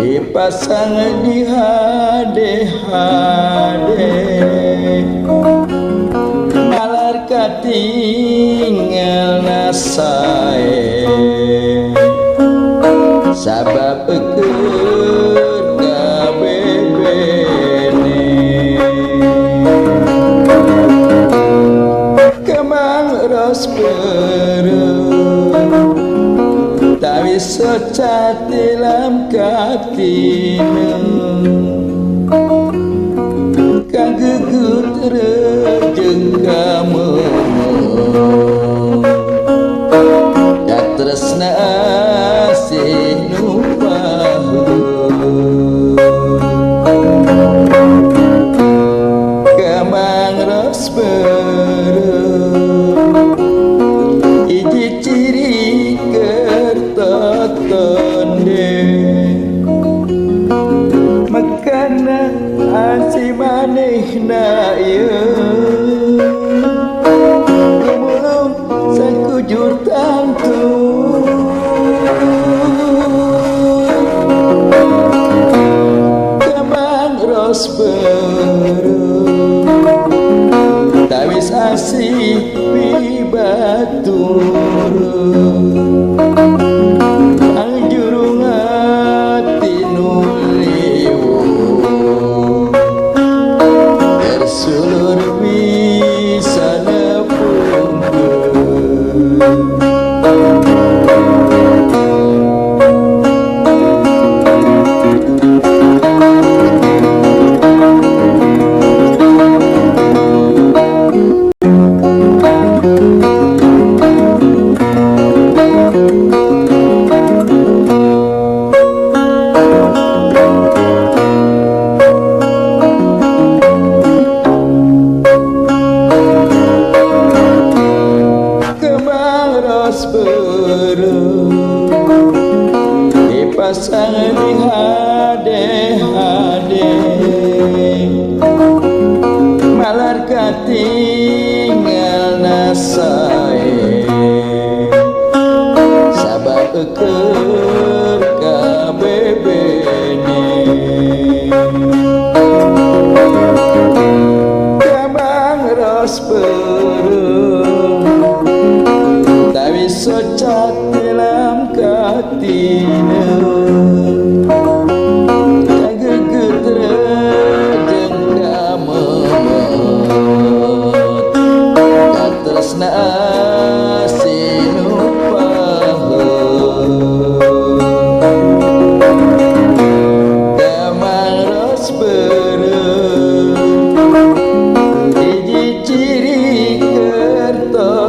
Dipasang di hade-hade malar katinggal nasae sabab keur kabebene kemang ros tak bisa dalam katina kang gegut rejeng kamu tak tresna asih nupahu kemang ros iji ciri kertotonde makana asih manehna ieu mulung sakujur tantu kemang ros tawis asih pibatur anjurung hati nuliwu tersulur bisa nepungkeun dipasang di hade-hade malar katinggal nasae sabab keur kabebene kemang ros tak bisa dalam katina kang geget rejeng kamemut tak tresna asih nupahu kemang ros iji ciri kertotonde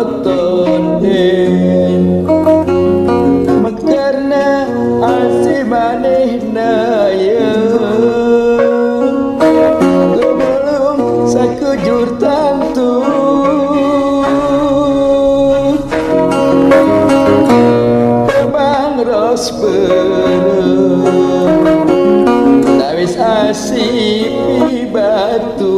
karena asih manehna ieu belum sakujur tantu kemang ros tawis asih pibatu